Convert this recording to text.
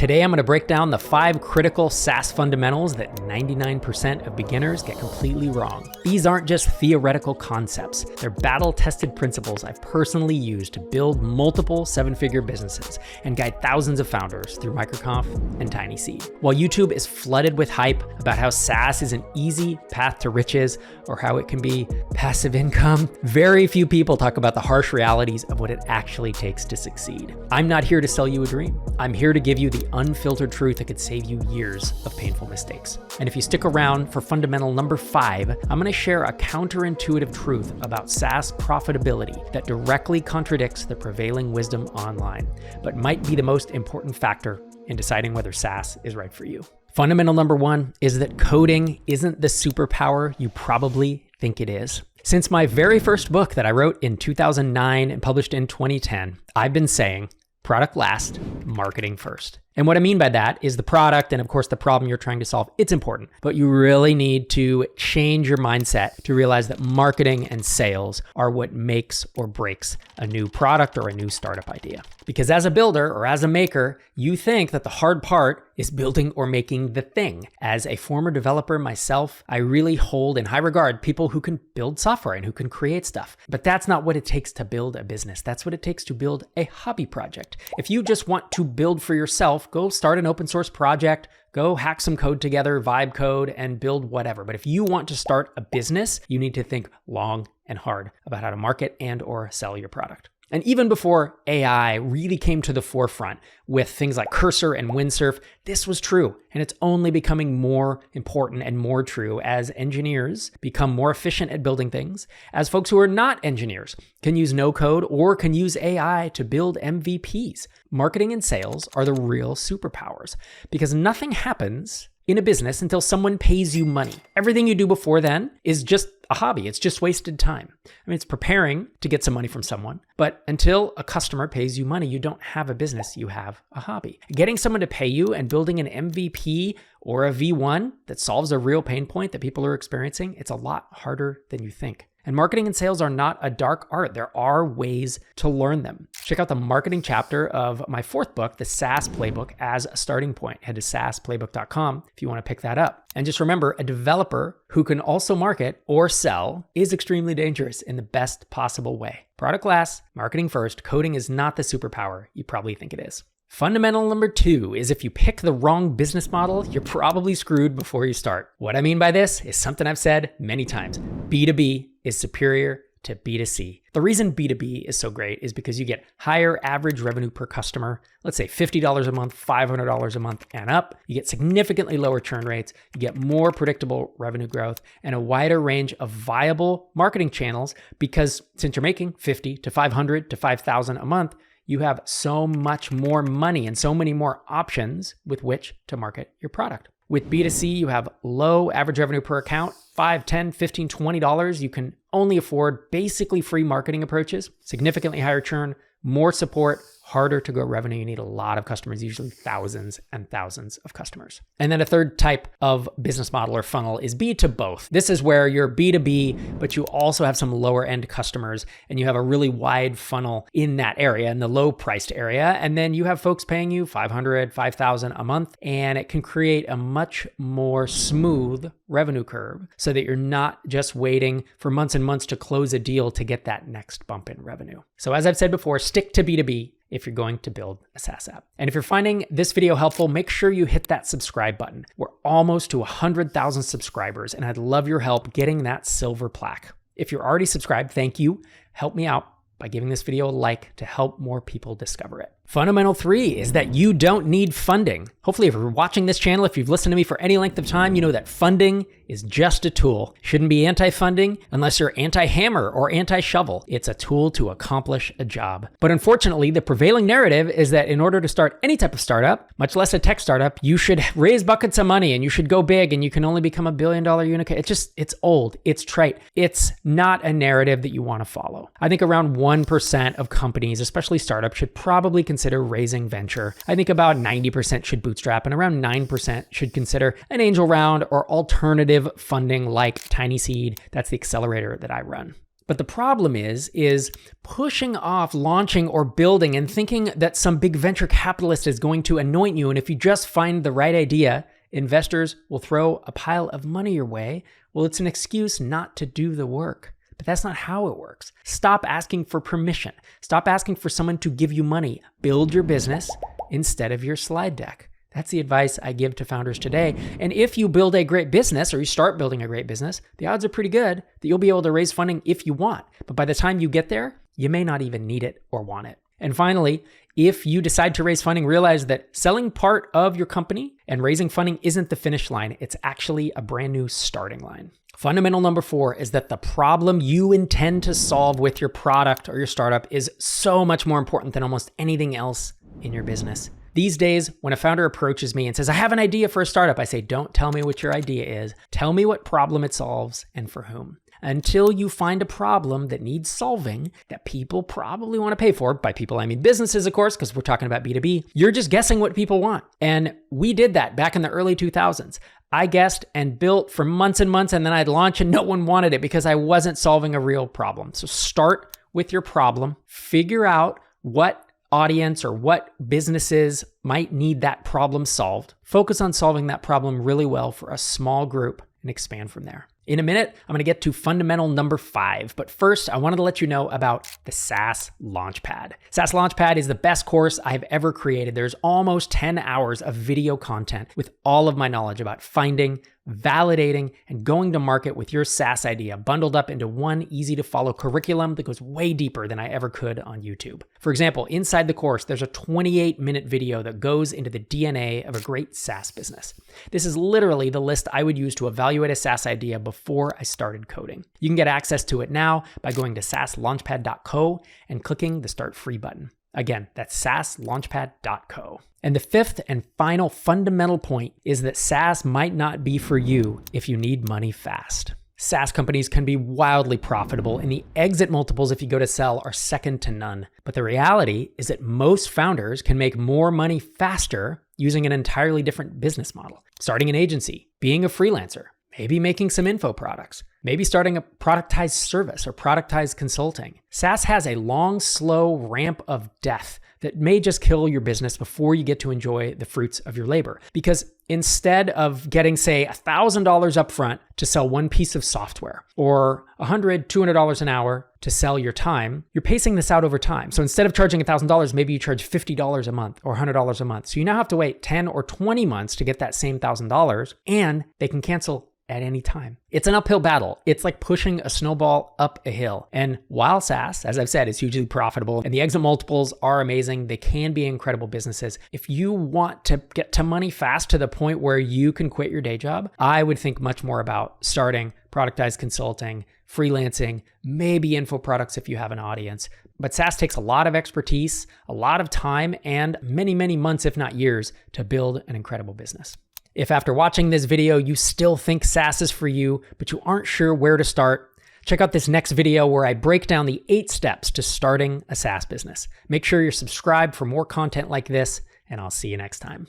Today, I'm going to break down the 5 critical SaaS fundamentals that 99% of beginners get completely wrong. These aren't just theoretical concepts. They're battle-tested principles I've personally used to build multiple 7-figure businesses and guide thousands of founders through MicroConf and TinySeed. While YouTube is flooded with hype about how SaaS is an easy path to riches or how it can be passive income, very few people talk about the harsh realities of what it actually takes to succeed. I'm not here to sell you a dream. I'm here to give you the unfiltered truth that could save you years of painful mistakes. And if you stick around for fundamental number 5, I'm going to share a counterintuitive truth about SaaS profitability that directly contradicts the prevailing wisdom online, but might be the most important factor in deciding whether SaaS is right for you. Fundamental number 1 is that coding isn't the superpower you probably think it is. Since my very first book that I wrote in 2009 and published in 2010, I've been saying product last, marketing first. And what I mean by that is the product and of course the problem you're trying to solve, it's important, but you really need to change your mindset to realize that marketing and sales are what makes or breaks a new product or a new startup idea. Because as a builder or as a maker, you think that the hard part is building or making the thing. As a former developer myself, I really hold in high regard people who can build software and who can create stuff. But that's not what it takes to build a business. That's what it takes to build a hobby project. If you just want to build for yourself, go start an open source project, go hack some code together, vibe code, and build whatever. But if you want to start a business, you need to think long and hard about how to market and or sell your product. And even before AI really came to the forefront with things like Cursor and Windsurf, this was true. And it's only becoming more important and more true as engineers become more efficient at building things, as folks who are not engineers can use no code or can use AI to build MVPs. Marketing and sales are the real superpowers because nothing happens in a business until someone pays you money. Everything you do before then is just a hobby. It's just wasted time. I mean, it's preparing to get some money from someone, but until a customer pays you money, you don't have a business, you have a hobby. Getting someone to pay you and building an MVP or a V1 that solves a real pain point that people are experiencing, it's a lot harder than you think. And marketing and sales are not a dark art. There are ways to learn them. Check out the marketing chapter of my 4th book, The SaaS Playbook, as a starting point. Head to saasplaybook.com if you want to pick that up. And just remember, a developer who can also market or sell is extremely dangerous in the best possible way. Product last, marketing first. Coding is not the superpower you probably think it is. Fundamental number 2 is if you pick the wrong business model, you're probably screwed before you start. What I mean by this is something I've said many times. B2B is superior to B2C. The reason B2B is so great is because you get higher average revenue per customer, let's say $50 a month, $500 a month and up. You get significantly lower churn rates, you get more predictable revenue growth, and a wider range of viable marketing channels because since you're making $50 to $500 to $5,000 a month, you have so much more money and so many more options with which to market your product. With B2C, you have low average revenue per account, $5, $10, $15, $20. You can only afford basically free marketing approaches, significantly higher churn, more support, harder to grow revenue. You need a lot of customers, usually thousands and thousands of customers. And then a third type of business model or funnel is B to both. This is where you're B2B, but you also have some lower end customers and you have a really wide funnel in that area, in the low priced area. And then you have folks paying you $500, $5,000 a month, and it can create a much more smooth revenue curve so that you're not just waiting for months and months to close a deal to get that next bump in revenue. So as I've said before, stick to B2B if you're going to build a SaaS app. And if you're finding this video helpful, make sure you hit that subscribe button. We're almost to 100,000 subscribers, and I'd love your help getting that silver plaque. If you're already subscribed, thank you. Help me out by giving this video a like to help more people discover it. Fundamental 3 is that you don't need funding. Hopefully, if you're watching this channel, if you've listened to me for any length of time, you know that funding is just a tool. Shouldn't be anti-funding unless you're anti-hammer or anti-shovel. It's a tool to accomplish a job. But unfortunately, the prevailing narrative is that in order to start any type of startup, much less a tech startup, you should raise buckets of money and you should go big and you can only become $1 billion unicorn. It's old. It's trite. It's not a narrative that you want to follow. I think around 1% of companies, especially startups, should probably consider raising venture. I think about 90% should bootstrap and around 9% should consider an angel round or alternative funding like TinySeed. That's the accelerator that I run. But the problem is pushing off launching or building and thinking that some big venture capitalist is going to anoint you. And if you just find the right idea, investors will throw a pile of money your way. Well, it's an excuse not to do the work. But that's not how it works. Stop asking for permission. Stop asking for someone to give you money. Build your business instead of your slide deck. That's the advice I give to founders today. And if you build a great business or you start building a great business, the odds are pretty good that you'll be able to raise funding if you want. But by the time you get there, you may not even need it or want it. And finally, if you decide to raise funding, realize that selling part of your company and raising funding isn't the finish line. It's actually a brand new starting line. Fundamental number 4 is that the problem you intend to solve with your product or your startup is so much more important than almost anything else in your business. These days, when a founder approaches me and says, I have an idea for a startup, I say, don't tell me what your idea is. Tell me what problem it solves and for whom. Until you find a problem that needs solving that people probably want to pay for, by people I mean businesses, of course, because we're talking about B2B, you're just guessing what people want. And we did that back in the early 2000s. I guessed and built for months and months, and then I'd launch and no one wanted it because I wasn't solving a real problem. So start with your problem, figure out what audience or what businesses might need that problem solved. Focus on solving that problem really well for a small group and expand from there. In a minute, I'm going to get to fundamental number 5, but first I wanted to let you know about the SaaS Launchpad. SaaS Launchpad is the best course I've ever created. There's almost 10 hours of video content with all of my knowledge about finding, validating, and going to market with your SaaS idea bundled up into one easy to follow curriculum that goes way deeper than I ever could on YouTube. For example, inside the course, there's a 28-minute video that goes into the DNA of a great SaaS business. This is literally the list I would use to evaluate a SaaS idea before I started coding. You can get access to it now by going to saaslaunchpad.co and clicking the Start Free button. Again, that's saaslaunchpad.co. And the 5th and final fundamental point is that SaaS might not be for you if you need money fast. SaaS companies can be wildly profitable, and the exit multiples if you go to sell are second to none. But the reality is that most founders can make more money faster using an entirely different business model. Starting an agency, being a freelancer, maybe making some info products, maybe starting a productized service or productized consulting. SaaS has a long, slow ramp of death that may just kill your business before you get to enjoy the fruits of your labor. Because instead of getting, say, $1,000 upfront to sell one piece of software or $100, $200 an hour to sell your time, you're pacing this out over time. So instead of charging $1,000, maybe you charge $50 a month or $100 a month. So you now have to wait 10 or 20 months to get that same $1,000, and they can cancel at any time. It's an uphill battle. It's like pushing a snowball up a hill. And while SaaS, as I've said, is hugely profitable and the exit multiples are amazing, they can be incredible businesses. If you want to get to money fast to the point where you can quit your day job, I would think much more about starting productized consulting, freelancing, maybe info products if you have an audience. But SaaS takes a lot of expertise, a lot of time, and many, many months, if not years, to build an incredible business. If after watching this video, you still think SaaS is for you, but you aren't sure where to start, check out this next video where I break down the 8 steps to starting a SaaS business. Make sure you're subscribed for more content like this, and I'll see you next time.